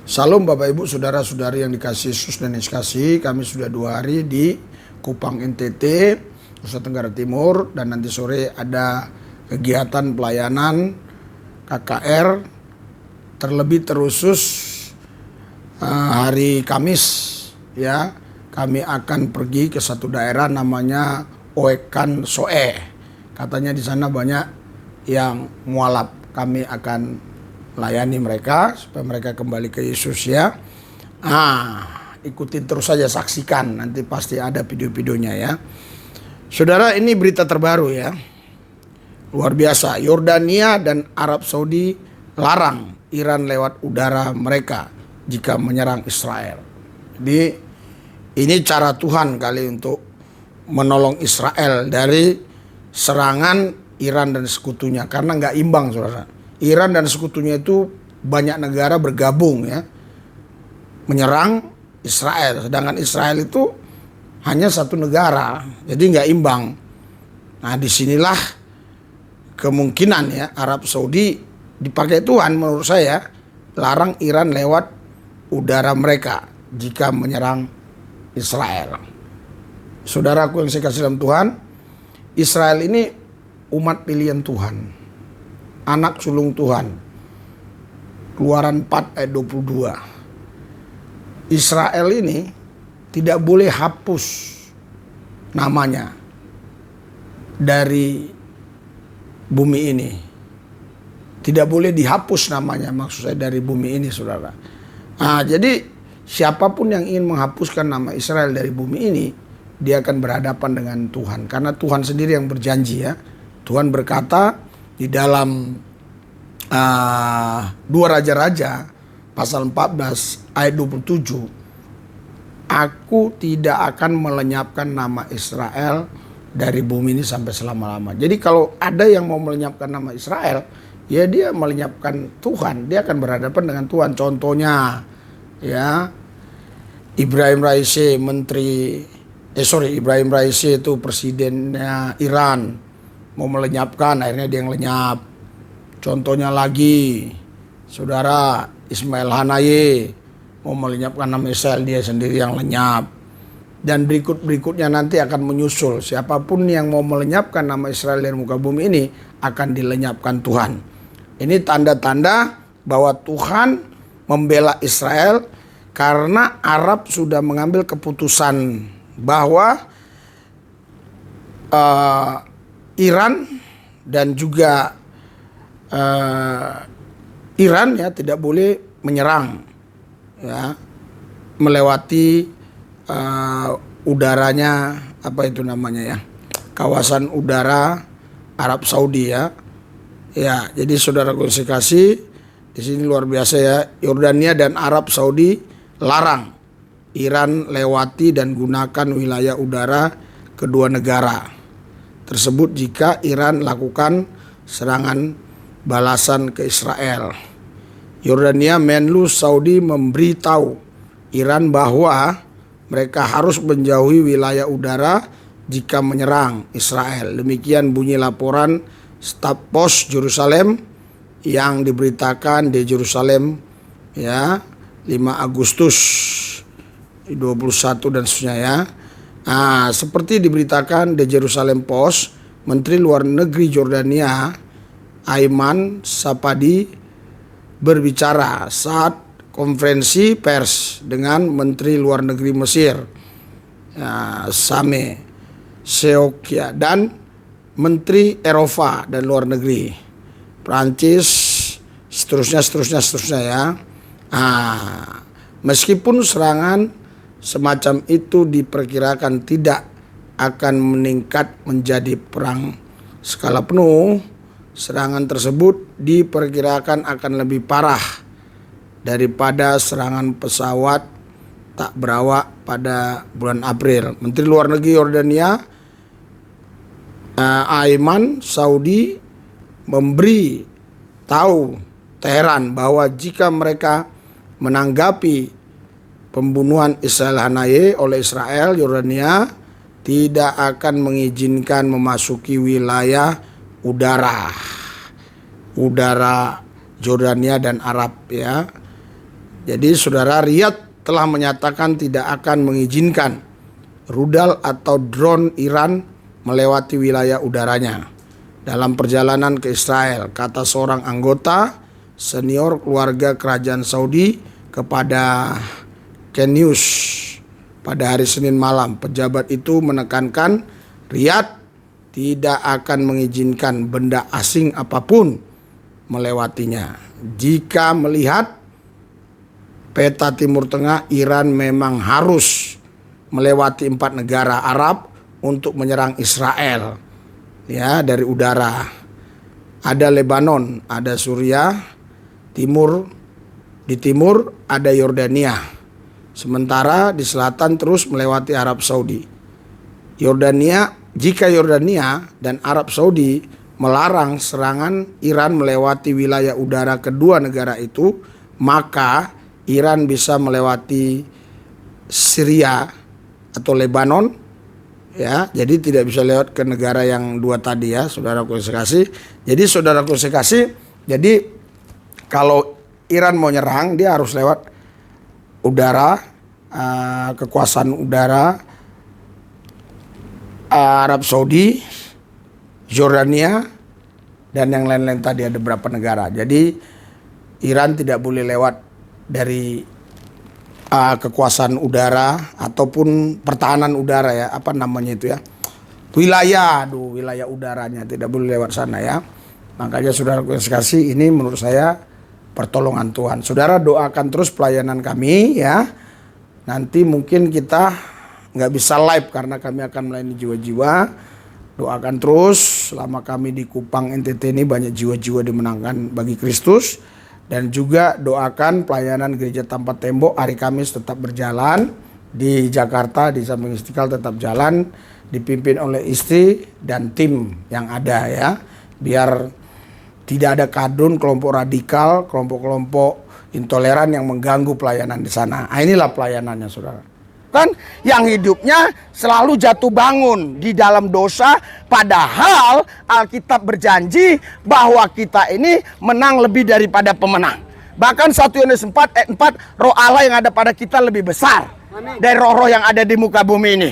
Salam Bapak Ibu Saudara-saudari yang dikasihi Yesus dan Yesus kasih. Kami sudah 2 hari di Kupang NTT, Nusa Tenggara Timur, dan nanti sore ada kegiatan pelayanan KKR. Terlebih terusus hari Kamis ya, kami akan pergi ke satu daerah namanya Oekan Soe. Katanya di sana banyak yang mualaf. Kami akan layani mereka supaya mereka kembali ke Yesus ya. Ikutin terus saja, saksikan, nanti pasti ada video-videonya ya. Saudara, ini berita terbaru ya. Luar biasa, Yordania dan Arab Saudi larang Iran lewat udara mereka jika menyerang Israel. Jadi ini cara Tuhan kali untuk menolong Israel dari serangan Iran dan sekutunya, karena nggak imbang saudara. Iran dan sekutunya itu banyak negara bergabung ya, menyerang Israel. Sedangkan Israel itu hanya satu negara, jadi nggak imbang. Nah disinilah kemungkinan ya Arab Saudi dipakai Tuhan menurut saya, larang Iran lewat udara mereka jika menyerang Israel. Saudaraku yang saya kasih dalam Tuhan, Israel ini umat pilihan Tuhan, anak sulung Tuhan. Keluaran 4 ayat 22. Israel ini tidak boleh hapus namanya dari bumi ini. Tidak boleh dihapus namanya, maksud saya dari bumi ini saudara. Jadi siapapun yang ingin menghapuskan nama Israel dari bumi ini, dia akan berhadapan dengan Tuhan. Karena Tuhan sendiri yang berjanji ya. Tuhan berkata di dalam 2 Raja-Raja pasal 14 ayat 27, Aku tidak akan melenyapkan nama Israel dari bumi ini sampai selama-lama. Jadi kalau ada yang mau melenyapkan nama Israel, ya dia melenyapkan Tuhan, dia akan berhadapan dengan Tuhan. Contohnya ya, Ibrahim Raisi Ibrahim Raisi itu presidennya Iran, mau melenyapkan, akhirnya dia yang lenyap. Contohnya lagi, saudara Ismail Hanaye mau melenyapkan nama Israel, dia sendiri yang lenyap. Dan berikutnya nanti akan menyusul. Siapapun yang mau melenyapkan nama Israel dari muka bumi ini akan dilenyapkan Tuhan. Ini tanda-tanda bahwa Tuhan membela Israel karena Arab sudah mengambil keputusan bahwa Iran dan juga Iran ya tidak boleh menyerang ya, melewati udaranya, apa itu namanya ya, kawasan udara Arab Saudi ya. Ya, jadi saudara kasih di sini luar biasa ya. Yordania dan Arab Saudi larang Iran lewati dan gunakan wilayah udara kedua negara tersebut jika Iran lakukan serangan balasan ke Israel. Yordania Menlu Saudi memberitahu Iran bahwa mereka harus menjauhi wilayah udara jika menyerang Israel. Demikian bunyi laporan staf pos Yerusalem yang diberitakan di Yerusalem ya 5 Agustus 21 dan seterusnya ya. Seperti diberitakan di Yerusalem Post, Menteri Luar Negeri Yordania Aiman Sapadi berbicara saat konferensi pers dengan Menteri Luar Negeri Mesir Sameh Seokia dan Menteri Eropa dan Luar Negeri Prancis, seterusnya ya. Meskipun serangan semacam itu diperkirakan tidak akan meningkat menjadi perang skala penuh, serangan tersebut diperkirakan akan lebih parah daripada serangan pesawat tak berawak pada bulan April. Menteri Luar Negeri Yordania Aiman Saudi memberi tahu Teheran bahwa jika mereka menanggapi pembunuhan Ismail Hanaye oleh Israel, Yordania tidak akan mengizinkan memasuki wilayah udara Yordania dan Arab ya. Jadi saudara, Riyadh telah menyatakan tidak akan mengizinkan rudal atau drone Iran melewati wilayah udaranya dalam perjalanan ke Israel, kata seorang anggota senior keluarga kerajaan Saudi kepada Ken News pada hari Senin malam. Pejabat itu menekankan Riyadh tidak akan mengizinkan benda asing apapun melewatinya. Jika melihat peta Timur Tengah, Iran memang harus melewati 4 negara Arab untuk menyerang Israel, ya, dari udara. Ada Lebanon, ada Suriah, di timur ada Yordania. Sementara di selatan terus melewati Arab Saudi. Jika Yordania dan Arab Saudi melarang serangan Iran melewati wilayah udara kedua negara itu, maka Iran bisa melewati Syria atau Lebanon, ya. Jadi tidak bisa lewat ke negara yang dua tadi, ya, saudaraku sekasih. Jadi saudaraku sekasih, jadi kalau Iran mau nyerang, dia harus lewat udara, kekuasaan udara Arab Saudi, Jordania, dan yang lain-lain tadi, ada beberapa negara. Jadi Iran tidak boleh lewat dari kekuasaan udara ataupun pertahanan udara, ya, apa namanya itu, ya, wilayah udaranya tidak boleh lewat sana, ya. Makanya saudaraku yang sekasih, ini menurut saya pertolongan Tuhan. Saudara doakan terus pelayanan kami, ya. Nanti mungkin kita nggak bisa live karena kami akan melayani jiwa-jiwa. Doakan terus selama kami di Kupang NTT ini banyak jiwa-jiwa dimenangkan bagi Kristus. Dan juga doakan pelayanan Gereja Tanpa Tembok hari Kamis tetap berjalan. Di Jakarta, di samping Istiqlal tetap jalan. Dipimpin oleh istri dan tim yang ada, ya. Biar tidak ada kadrun, kelompok radikal, kelompok-kelompok intoleran yang mengganggu pelayanan di sana. Nah, inilah pelayanannya, saudara. Kan yang hidupnya selalu jatuh bangun di dalam dosa, padahal Alkitab berjanji bahwa kita ini menang lebih daripada pemenang. Bahkan 1 Yohanes 4 ayat 4, roh Allah yang ada pada kita lebih besar dari roh-roh yang ada di muka bumi ini.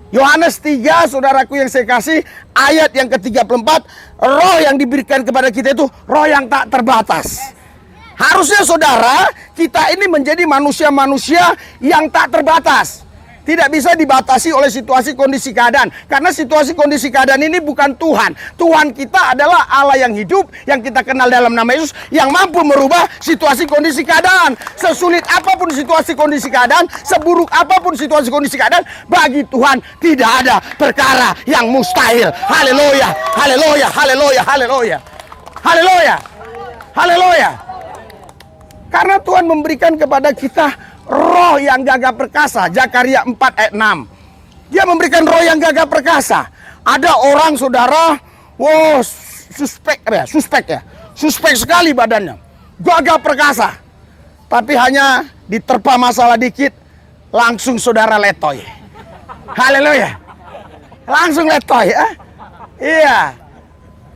Yohanes 3, saudaraku yang saya kasih, ayat yang ke-34, roh yang diberikan kepada kita itu roh yang tak terbatas. Harusnya saudara, kita ini menjadi manusia-manusia yang tak terbatas. Tidak bisa dibatasi oleh situasi kondisi keadaan. Karena situasi kondisi keadaan ini bukan Tuhan. Tuhan kita adalah Allah yang hidup, yang kita kenal dalam nama Yesus, yang mampu merubah situasi kondisi keadaan. Sesulit apapun situasi kondisi keadaan, seburuk apapun situasi kondisi keadaan, bagi Tuhan tidak ada perkara yang mustahil. Haleluya, haleluya, haleluya, haleluya. Haleluya, haleluya. Karena Tuhan memberikan kepada kita roh yang gagah perkasa. Zakaria 4 ayat 6. Dia memberikan roh yang gagah perkasa. Ada orang, saudara, suspek sekali badannya, gagah perkasa, tapi hanya diterpa masalah dikit, langsung saudara letoy. Haleluya, langsung letoy, ya. Iya,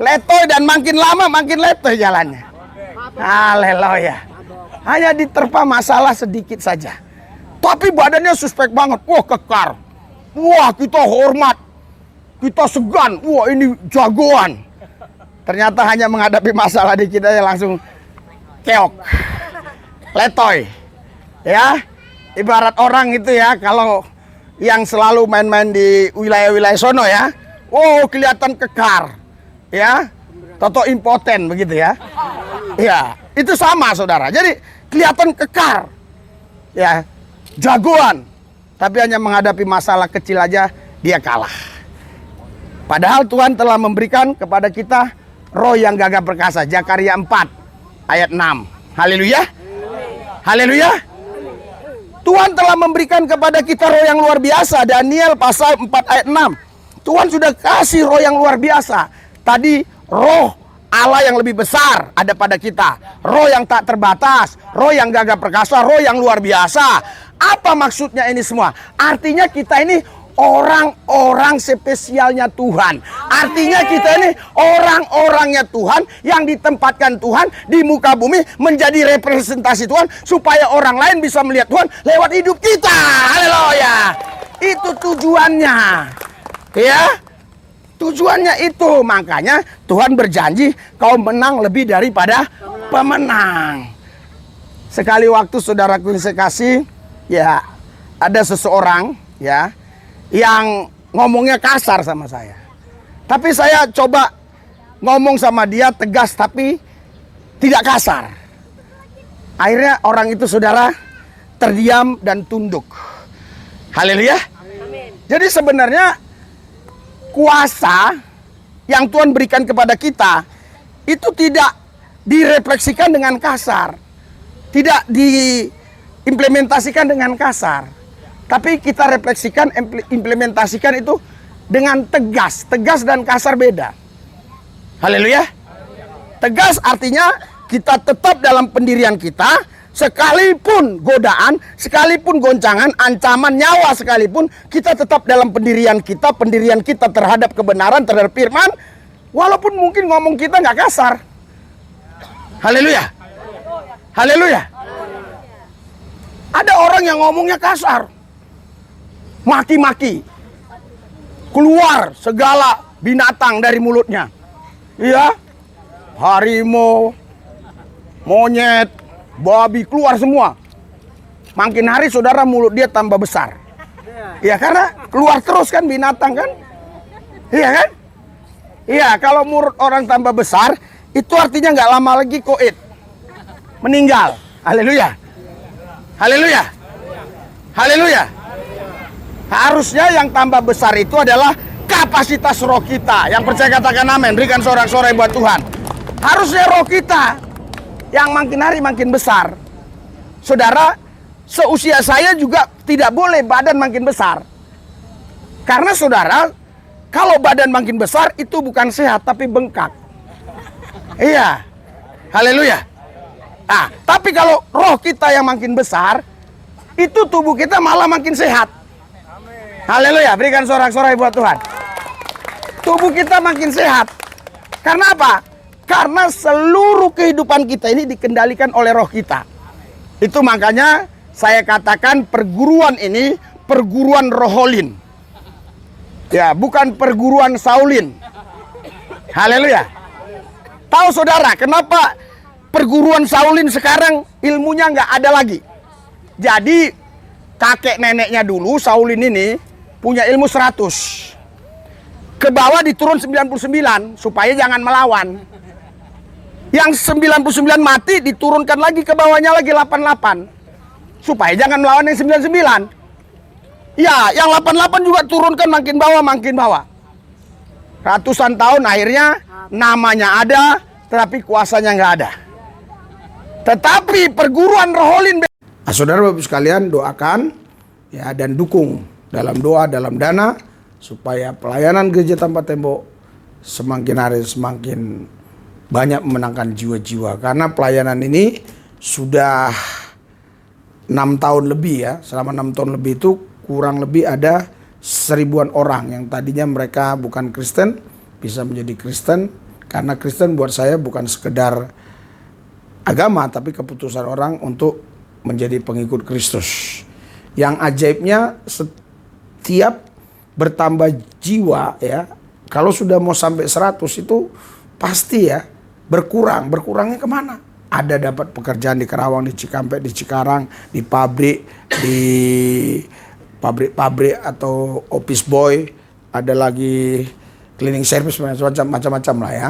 letoy, dan makin lama makin letoy jalannya. Haleluya. Hanya diterpa masalah sedikit saja, tapi badannya suspek banget. Wah, kekar. Wah, kita hormat, kita segan. Wah, ini jagoan. Ternyata hanya menghadapi masalah dikit aja langsung keok, letoy. Ya, ibarat orang itu, ya, kalau yang selalu main-main di wilayah-wilayah sono, ya. Oh, kelihatan kekar, ya. Toto impoten begitu, ya. Ya, itu sama, saudara. Jadi kelihatan kekar, ya, jagoan, tapi hanya menghadapi masalah kecil aja dia kalah. Padahal Tuhan telah memberikan kepada kita roh yang gagah perkasa. Zakaria 4 ayat 6. Haleluya, haleluya. Tuhan telah memberikan kepada kita roh yang luar biasa. Daniel pasal 4 ayat 6. Tuhan sudah kasih roh yang luar biasa. Tadi roh Allah yang lebih besar ada pada kita. Roh yang tak terbatas, roh yang gagah perkasa, roh yang luar biasa. Apa maksudnya ini semua? Artinya kita ini orang-orang spesialnya Tuhan. Artinya kita ini orang-orangnya Tuhan yang ditempatkan Tuhan di muka bumi menjadi representasi Tuhan supaya orang lain bisa melihat Tuhan lewat hidup kita. Haleluya. Itu tujuannya. Ya. Tujuannya itu. Makanya Tuhan berjanji kau menang lebih daripada pemenang. Sekali waktu saudaraku yang saya kasih, ya ada seseorang ya yang ngomongnya kasar sama saya. Tapi saya coba ngomong sama dia tegas tapi tidak kasar. Akhirnya orang itu saudara terdiam dan tunduk. Haleluya. Jadi sebenarnya kuasa yang Tuhan berikan kepada kita itu tidak direfleksikan dengan kasar. Tidak diimplementasikan dengan kasar. Tapi kita refleksikan, implementasikan itu dengan tegas. Tegas dan kasar beda. Haleluya. Tegas artinya kita tetap dalam pendirian kita. Sekalipun godaan, sekalipun goncangan, ancaman nyawa sekalipun, kita tetap dalam pendirian kita terhadap kebenaran, terhadap firman. Walaupun mungkin ngomong kita nggak kasar. Haleluya. Haleluya. Ada orang yang ngomongnya kasar. Maki-maki. Keluar segala binatang dari mulutnya. Iya. Harimau, monyet, babi keluar semua. Makin hari saudara mulut dia tambah besar. Iya karena keluar terus kan binatang kan. Iya kan. Iya kalau mulut orang tambah besar itu artinya nggak lama lagi koid. Meninggal. Haleluya. Haleluya. Haleluya. Harusnya yang tambah besar itu adalah kapasitas roh kita. Yang percaya katakan amin. Berikan sorak-sorai buat Tuhan. Harusnya roh kita yang makin hari makin besar. Saudara, seusia saya juga tidak boleh badan makin besar. Karena saudara, kalau badan makin besar itu bukan sehat tapi bengkak. Iya. Haleluya. Nah, tapi kalau roh kita yang makin besar, itu tubuh kita malah makin sehat. Haleluya, berikan sorak-sorai buat Tuhan. Tubuh kita makin sehat. Karena apa? Karena seluruh kehidupan kita ini dikendalikan oleh roh kita. Itu makanya saya katakan perguruan ini perguruan roholin. Ya, bukan perguruan Saulin. Haleluya. Tahu saudara, kenapa perguruan Saulin sekarang ilmunya nggak ada lagi? Jadi kakek neneknya dulu Saulin ini punya ilmu 100. Ke bawah diturun 99 supaya jangan melawan. Yang 99 mati diturunkan lagi ke bawahnya lagi 88 supaya jangan melawan yang 99. Ya, yang 88 juga turunkan makin bawah. Ratusan tahun akhirnya namanya ada tetapi kuasanya nggak ada. Tetapi perguruan roholin. Nah, saudara bapak sekalian doakan ya dan dukung dalam doa, dalam dana supaya pelayanan gereja tanpa tembok semakin hari semakin banyak memenangkan jiwa-jiwa. Karena pelayanan ini sudah 6 tahun lebih ya. Selama 6 tahun lebih itu kurang lebih ada 1000-an orang yang tadinya mereka bukan Kristen bisa menjadi Kristen. Karena Kristen buat saya bukan sekedar agama tapi keputusan orang untuk menjadi pengikut Kristus. Yang ajaibnya setiap bertambah jiwa ya. Kalau sudah mau sampai 100 itu pasti ya berkurang. Berkurangnya kemana? Ada dapat pekerjaan di Karawang, di Cikampek, di Cikarang, di pabrik, di pabrik-pabrik atau office boy, ada lagi cleaning service macam-macam lah ya.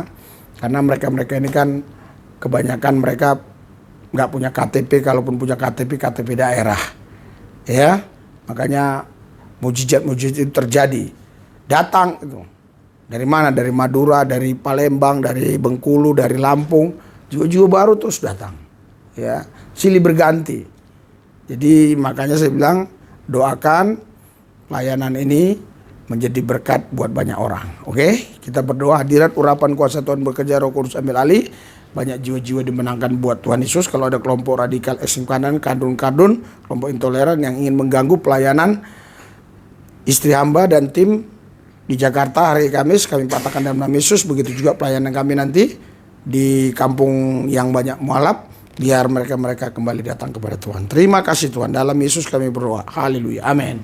Karena mereka ini kan kebanyakan mereka nggak punya KTP, kalaupun punya KTP daerah, ya. Makanya mujizat-mujizat itu terjadi. Datang itu dari mana? Dari Madura, dari Palembang, dari Bengkulu, dari Lampung, jiwa-jiwa baru terus datang, ya. Silih berganti. Jadi makanya saya bilang doakan pelayanan ini menjadi berkat buat banyak orang. Oke, kita berdoa hadirat urapan kuasa Tuhan bekerja, Roh Kudus ambil alih. Banyak jiwa-jiwa dimenangkan buat Tuhan Yesus. Kalau ada kelompok radikal ekstrem kanan, kardun, kelompok intoleran yang ingin mengganggu pelayanan istri hamba dan tim di Jakarta hari Kamis kami patahkan dalam nama Yesus. Begitu juga pelayanan kami nanti di kampung yang banyak mualaf, biar mereka kembali datang kepada Tuhan. Terima kasih Tuhan, dalam Yesus kami berdoa. Haleluya, amin.